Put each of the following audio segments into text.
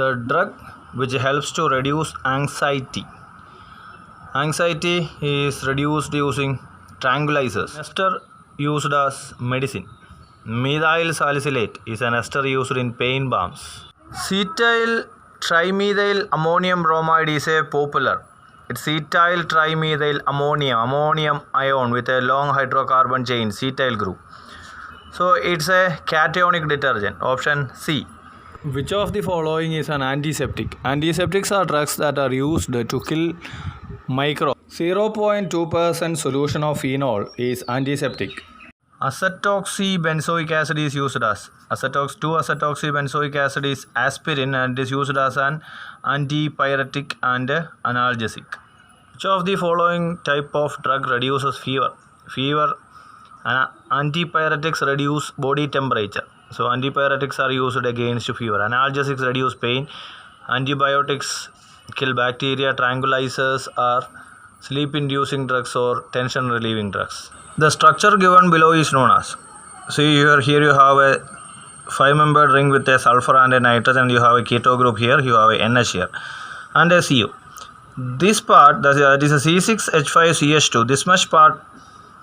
the drug which helps to reduce anxiety. Anxiety is reduced using tranquilizers. Ester used as medicine. Methyl salicylate is an ester used in pain balms. Cetyl trimethyl ammonium bromide is a popular. It's cetyl trimethyl ammonium ion with a long hydrocarbon chain, cetyl group. So it's a cationic detergent. Option C. Which of the following is an antiseptic? Antiseptics are drugs that are used to kill microbes. 0.2% solution of phenol is antiseptic. Acetoxybenzoic acid is used as 2-acetoxybenzoic acid is aspirin and is used as an antipyretic and analgesic. Which of the following type of drug reduces fever? Antipyretics reduce body temperature. So antipyretics are used against fever. Analgesics reduce pain. Antibiotics kill bacteria. Tranquilizers are sleep-inducing drugs or tension-relieving drugs. The structure given below is known as. See here you have a 5-membered ring with a sulfur and a nitrogen. You have a keto group here. You have a NH here and a CO. This part, that is a C6H5CH2. This much part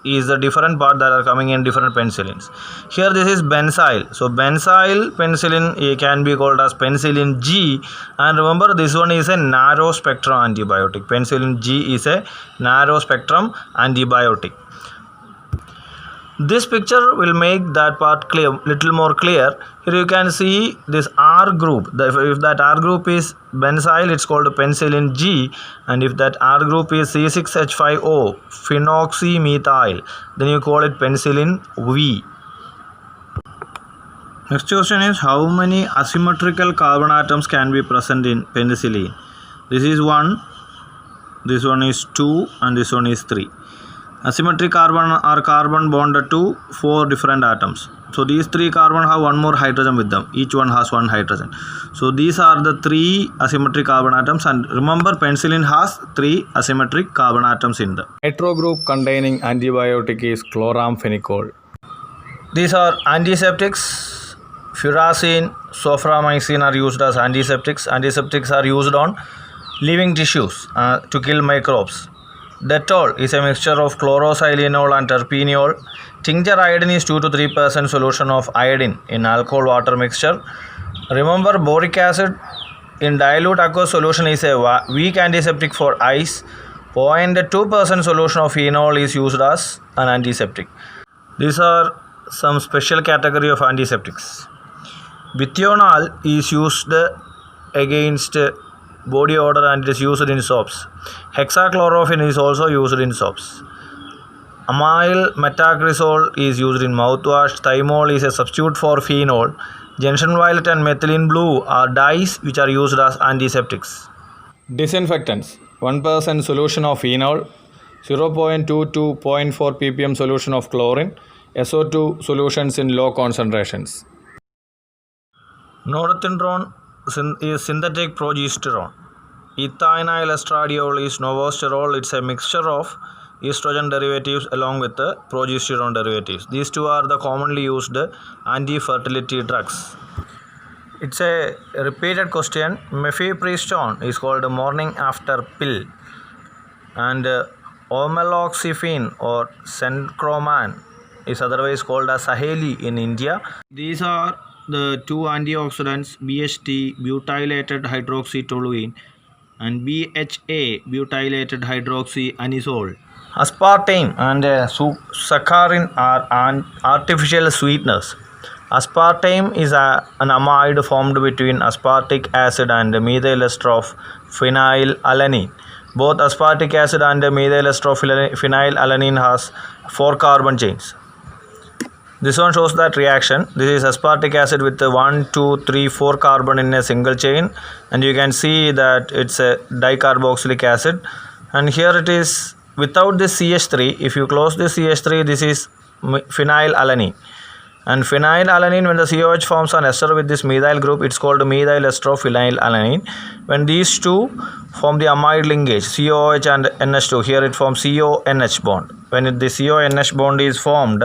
is the different part that are coming in different penicillins. Here this is benzyl. So benzyl penicillin can be called as penicillin G, and remember this one is a narrow spectrum antibiotic. Penicillin G is a narrow spectrum antibiotic. This picture will make that part clear, little more clear. Here you can see this R group. If that R group is benzyl, it's called penicillin G, and if that R group is C6H5O, phenoxymethyl, then you call it penicillin V. Next question is, how many asymmetrical carbon atoms can be present in penicillin? This is 1, this one is 2, and this one is 3. Asymmetric carbon are carbon bonded to 4 different atoms. So these 3 carbon have one more hydrogen with them. Each one has 1 hydrogen. So these are the 3 asymmetric carbon atoms, and remember penicillin has 3 asymmetric carbon atoms in the nitro group containing antibiotic is chloramphenicol. These are antiseptics. Furazine, soframycin are used as antiseptics. Antiseptics are used on living tissues to kill microbes. Dettol is a mixture of chloroxylenol and terpeneol. Tincture iodine is 2 to 3% solution of iodine in alcohol water mixture. Remember, boric acid in dilute aqueous solution is a weak antiseptic for eyes. 0.2% solution of phenol is used as an antiseptic. These are some special category of antiseptics. Bithionol is used against body odor and it is used in soaps. Hexachlorophene is also used in soaps. Amyl metacresol is used in mouthwash. Thymol is a substitute for phenol. Gentian violet and methylene blue are dyes which are used as antiseptics. Disinfectants: 1% solution of phenol, 0.2 to 0.4 ppm solution of chlorine, SO2 solutions in low concentrations. Norethindrone is synthetic progesterone. Ethinyl estradiol is novosterol. It's a mixture of estrogen derivatives along with the progesterone derivatives. These two are the commonly used anti-fertility drugs. It's a repeated question. Mifepristone is called a morning after pill, and omeloxifene or Cencroman is otherwise called as Saheli in India. These are the 2 antioxidants, BHT, butylated hydroxytoluene, and BHA, butylated hydroxyanisole. Aspartame and saccharin are artificial sweeteners. Aspartame is an amide formed between aspartic acid and methyl ester of phenylalanine. Both aspartic acid and methyl ester of phenylalanine has 4 carbon chains. This one shows that reaction. This is aspartic acid with 1, 2, 3, 4 carbon in a single chain, and you can see that it's a dicarboxylic acid. And here it is without this CH3. If you close this CH3, this is phenylalanine. And phenylalanine, when the COH forms an ester with this methyl group, it's called methyl ester of phenylalanine. When these two form the amide linkage, COH and NH2, here it forms CONH bond. When the CONH bond is formed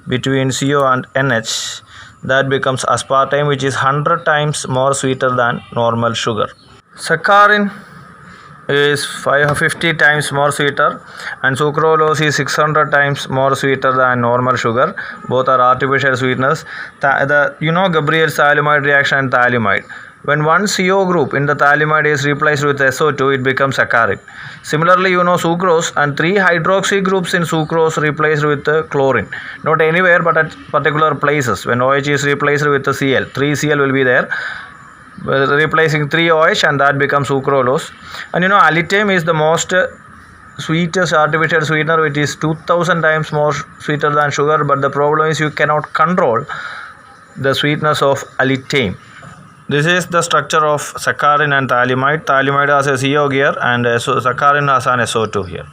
between CO and NH, that becomes aspartame, which is 100 times more sweeter than normal sugar. Saccharin is 550 times more sweeter, and sucralose is 600 times more sweeter than normal sugar. Both are artificial sweeteners. Gabriel's phthalimide reaction and phthalimide. When one CO group in the phthalimide is replaced with SO2, it becomes saccharin. Similarly, sucrose and 3 hydroxy groups in sucrose replaced with chlorine. Not anywhere but at particular places. When OH is replaced with the Cl, 3Cl will be there, replacing 3 OH, and that becomes sucralose. And allitame is the most sweetest artificial sweetener, which is 2000 times more sweeter than sugar, but the problem is you cannot control the sweetness of allitame. This is the structure of saccharin and phthalimide. Phthalimide has a CO here and saccharin has an SO2 here.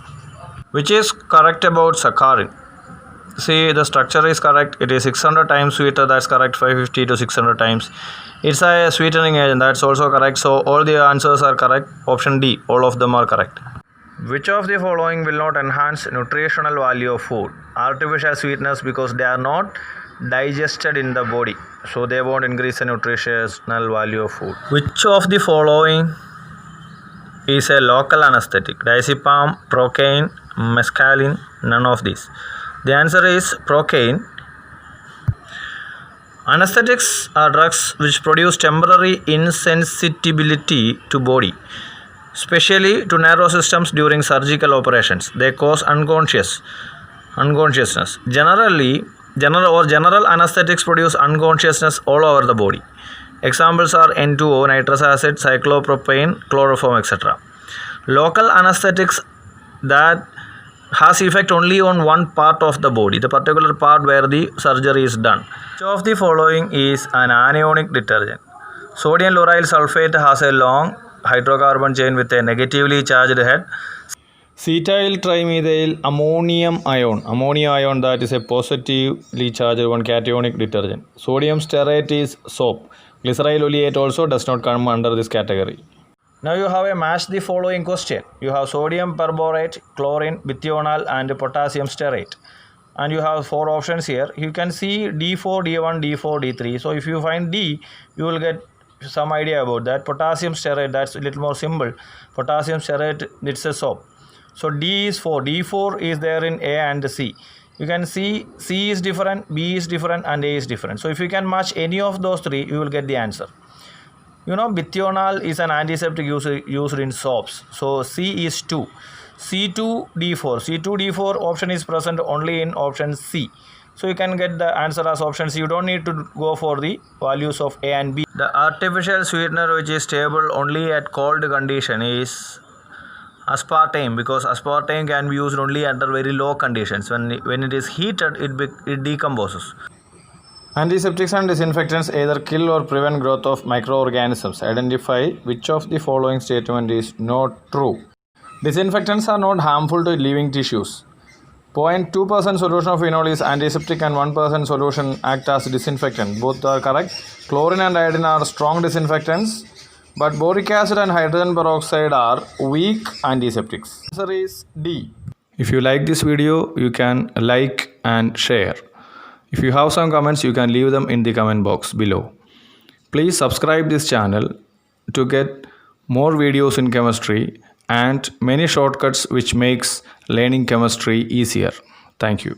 Which is correct about saccharin? See, the structure is correct. It is 600 times sweeter, that's correct, 550 to 600 times. It's a sweetening agent, that's also correct. So all the answers are correct. Option D, all of them are correct. Which of the following will not enhance nutritional value of food? Artificial sweeteners, because they are not digested in the body, so they won't increase the nutritional value of food. Which of the following is a local anesthetic? Diazepam, procaine, mescaline, none of these. The answer is procaine. Anesthetics are drugs which produce temporary insensitivity to body, especially to nervous systems during surgical operations. They cause unconsciousness. General anesthetics produce unconsciousness all over the body. Examples are N2O, nitrous acid, cyclopropane, chloroform, etc. Local anesthetics that has effect only on one part of the body, the particular part where the surgery is done. Which of the following is an anionic detergent? Sodium lauryl sulfate has a long hydrocarbon chain with a negatively charged head. Cetyl trimethyl ammonium ion, that is a positively charged one, cationic detergent. Sodium stearate is soap. Glyceryl oleate also does not come under this category. Now you have a match the following question. You have sodium perborate, chlorine, bithionol and potassium stearate. And you have 4 options here. You can see D4, D1, D4, D3. So if you find D, you will get some idea about that. Potassium stearate, that's a little more simple. Potassium stearate, it's a soap. So D is 4. D4 is there in A and C. You can see C is different, B is different and A is different. So if you can match any of those 3, you will get the answer. Bithionol is an antiseptic used in soaps. So C is 2. C2D4. C2D4 option is present only in option C. So you can get the answer as option C. You don't need to go for the values of A and B. The artificial sweetener which is stable only at cold condition is aspartame, because aspartame can be used only under very low conditions. When it is heated, it decomposes. Antiseptics and disinfectants either kill or prevent growth of microorganisms. Identify which of the following statement is not true. Disinfectants are not harmful to living tissues. 0.2% solution of phenol is antiseptic and 1% solution act as disinfectant. Both are correct. Chlorine and iodine are strong disinfectants, but boric acid and hydrogen peroxide are weak antiseptics. Answer is D. If you like this video, you can like and share. If you have some comments, you can leave them in the comment box below. Please subscribe this channel to get more videos in chemistry and many shortcuts which makes learning chemistry easier. Thank you.